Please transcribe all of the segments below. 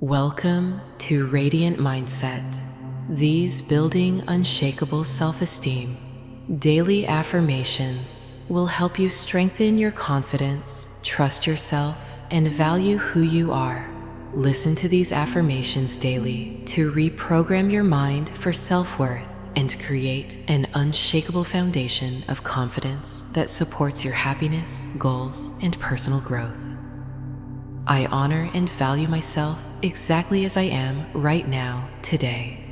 Welcome to Radiant Mindset. These building unshakable self-esteem daily affirmations will help you strengthen your confidence, trust yourself, and value who you are. Listen to these affirmations daily to reprogram your mind for self-worth and create an unshakable foundation of confidence that supports your happiness, goals, and personal growth. I honor and value myself exactly as I am right now, today.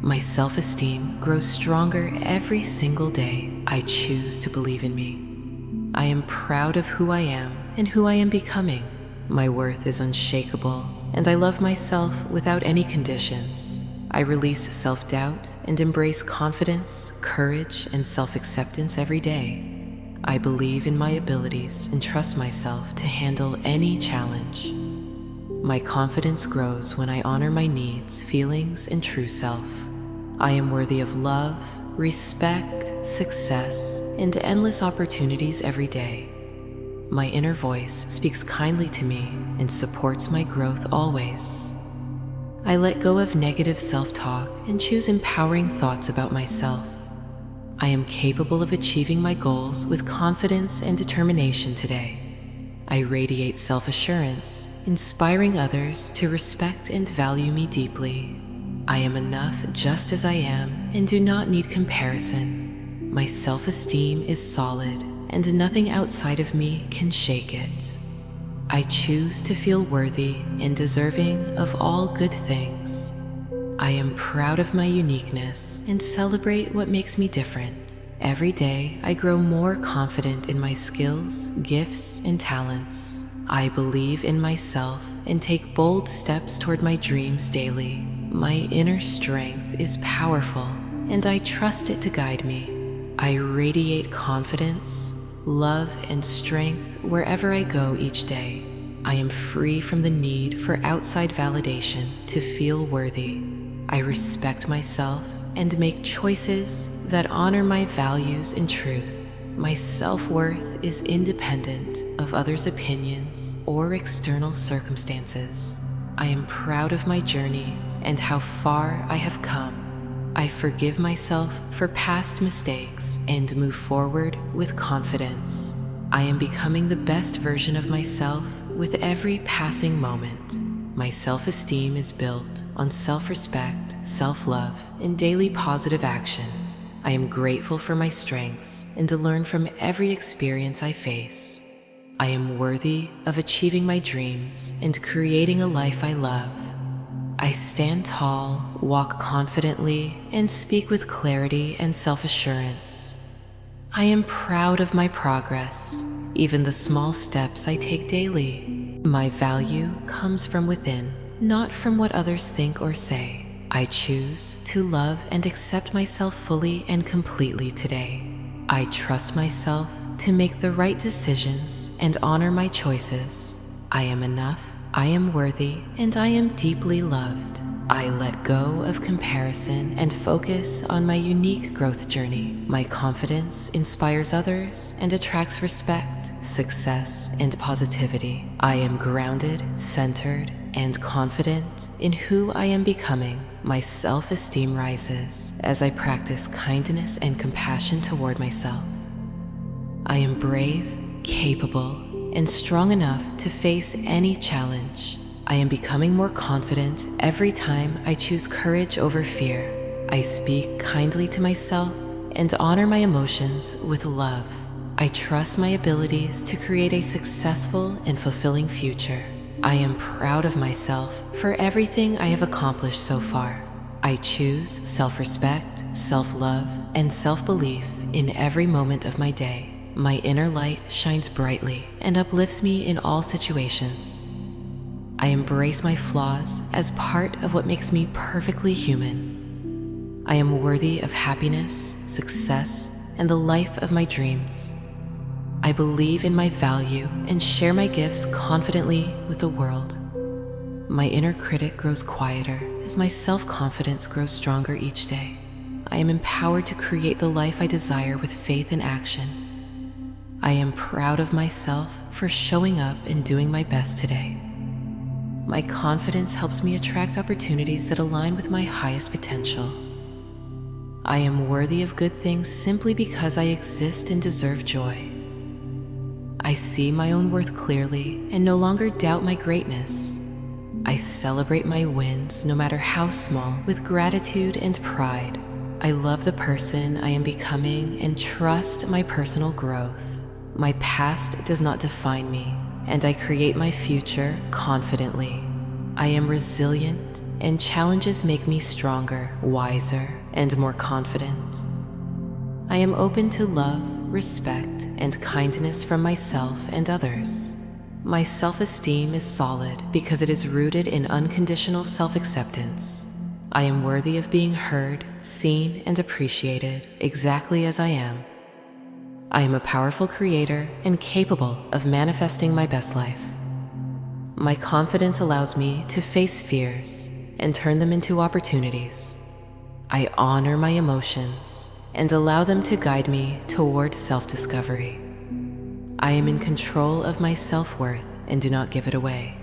My self-esteem grows stronger every single day I choose to believe in me. I am proud of who I am and who I am becoming. My worth is unshakable, and I love myself without any conditions. I release self-doubt and embrace confidence, courage, and self-acceptance every day. I believe in my abilities and trust myself to handle any challenge. My confidence grows when I honor my needs, feelings, and true self. I am worthy of love, respect, success, and endless opportunities every day. My inner voice speaks kindly to me and supports my growth always. I let go of negative self-talk and choose empowering thoughts about myself. I am capable of achieving my goals with confidence and determination today. I radiate self-assurance, inspiring others to respect and value me deeply. I am enough just as I am and do not need comparison. My self-esteem is solid, and nothing outside of me can shake it. I choose to feel worthy and deserving of all good things. I am proud of my uniqueness and celebrate what makes me different. Every day, I grow more confident in my skills, gifts, and talents. I believe in myself and take bold steps toward my dreams daily. My inner strength is powerful, and I trust it to guide me. I radiate confidence, love, and strength wherever I go each day. I am free from the need for outside validation to feel worthy. I respect myself and make choices that honor my values and truth. My self-worth is independent of others' opinions or external circumstances. I am proud of my journey and how far I have come. I forgive myself for past mistakes and move forward with confidence. I am becoming the best version of myself with every passing moment. My self-esteem is built on self-respect, self-love, and daily positive action. I am grateful for my strengths and to learn from every experience I face. I am worthy of achieving my dreams and creating a life I love. I stand tall, walk confidently, and speak with clarity and self-assurance. I am proud of my progress, even the small steps I take daily. My value comes from within, not from what others think or say. I choose to love and accept myself fully and completely today. I trust myself to make the right decisions and honor my choices. I am enough, I am worthy, and I am deeply loved. I let go of comparison and focus on my unique growth journey. My confidence inspires others and attracts respect, success, and positivity. I am grounded, centered, and confident in who I am becoming. My self-esteem rises as I practice kindness and compassion toward myself. I am brave, capable, and strong enough to face any challenge. I am becoming more confident every time I choose courage over fear. I speak kindly to myself and honor my emotions with love. I trust my abilities to create a successful and fulfilling future. I am proud of myself for everything I have accomplished so far. I choose self-respect, self-love, and self-belief in every moment of my day. My inner light shines brightly and uplifts me in all situations. I embrace my flaws as part of what makes me perfectly human. I am worthy of happiness, success, and the life of my dreams. I believe in my value and share my gifts confidently with the world. My inner critic grows quieter as my self-confidence grows stronger each day. I am empowered to create the life I desire with faith and action. I am proud of myself for showing up and doing my best today. My confidence helps me attract opportunities that align with my highest potential. I am worthy of good things simply because I exist and deserve joy. I see my own worth clearly and no longer doubt my greatness. I celebrate my wins, no matter how small, with gratitude and pride. I love the person I am becoming and trust my personal growth. My past does not define me, and I create my future confidently. I am resilient, and challenges make me stronger, wiser, and more confident. I am open to love, respect, and kindness from myself and others. My self-esteem is solid because it is rooted in unconditional self-acceptance. I am worthy of being heard, seen, and appreciated exactly as I am. I am a powerful creator and capable of manifesting my best life. My confidence allows me to face fears and turn them into opportunities. I honor my emotions and allow them to guide me toward self-discovery. I am in control of my self-worth and do not give it away.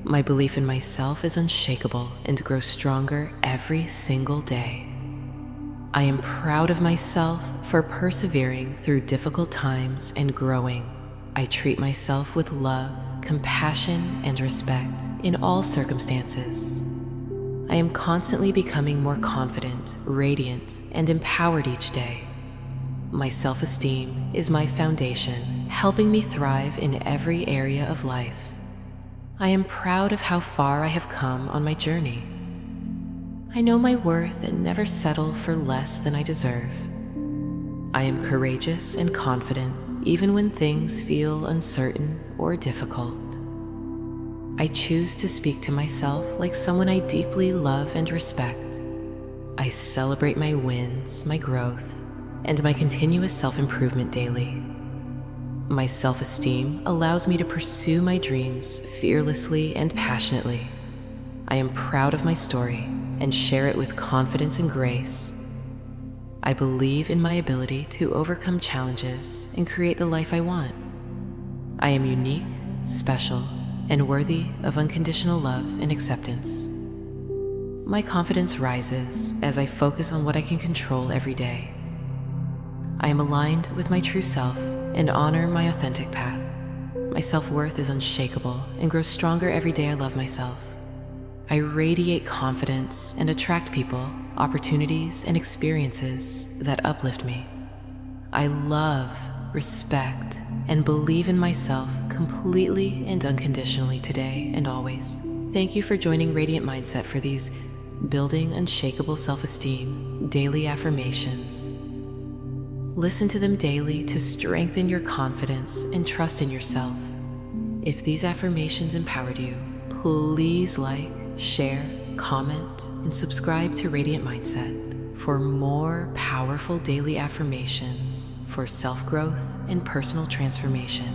My belief in myself is unshakable and grows stronger every single day. I am proud of myself for persevering through difficult times and growing. I treat myself with love, compassion, and respect in all circumstances. I am constantly becoming more confident, radiant, and empowered each day. My self-esteem is my foundation, helping me thrive in every area of life. I am proud of how far I have come on my journey. I know my worth and never settle for less than I deserve. I am courageous and confident even when things feel uncertain or difficult. I choose to speak to myself like someone I deeply love and respect. I celebrate my wins, my growth, and my continuous self-improvement daily. My self-esteem allows me to pursue my dreams fearlessly and passionately. I am proud of my story and share it with confidence and grace. I believe in my ability to overcome challenges and create the life I want. I am unique, special, and worthy of unconditional love and acceptance. My confidence rises as I focus on what I can control every day. I am aligned with my true self and honor my authentic path. My self-worth is unshakable and grows stronger every day I love myself. I radiate confidence and attract people, opportunities, and experiences that uplift me. I love, respect, and believe in myself completely and unconditionally today and always. Thank you for joining Radiant Mindset for these Building Unshakable Self-Esteem daily affirmations. Listen to them daily to strengthen your confidence and trust in yourself. If these affirmations empowered you, please like, share, comment, and subscribe to Radiant Mindset for more powerful daily affirmations for self-growth and personal transformation.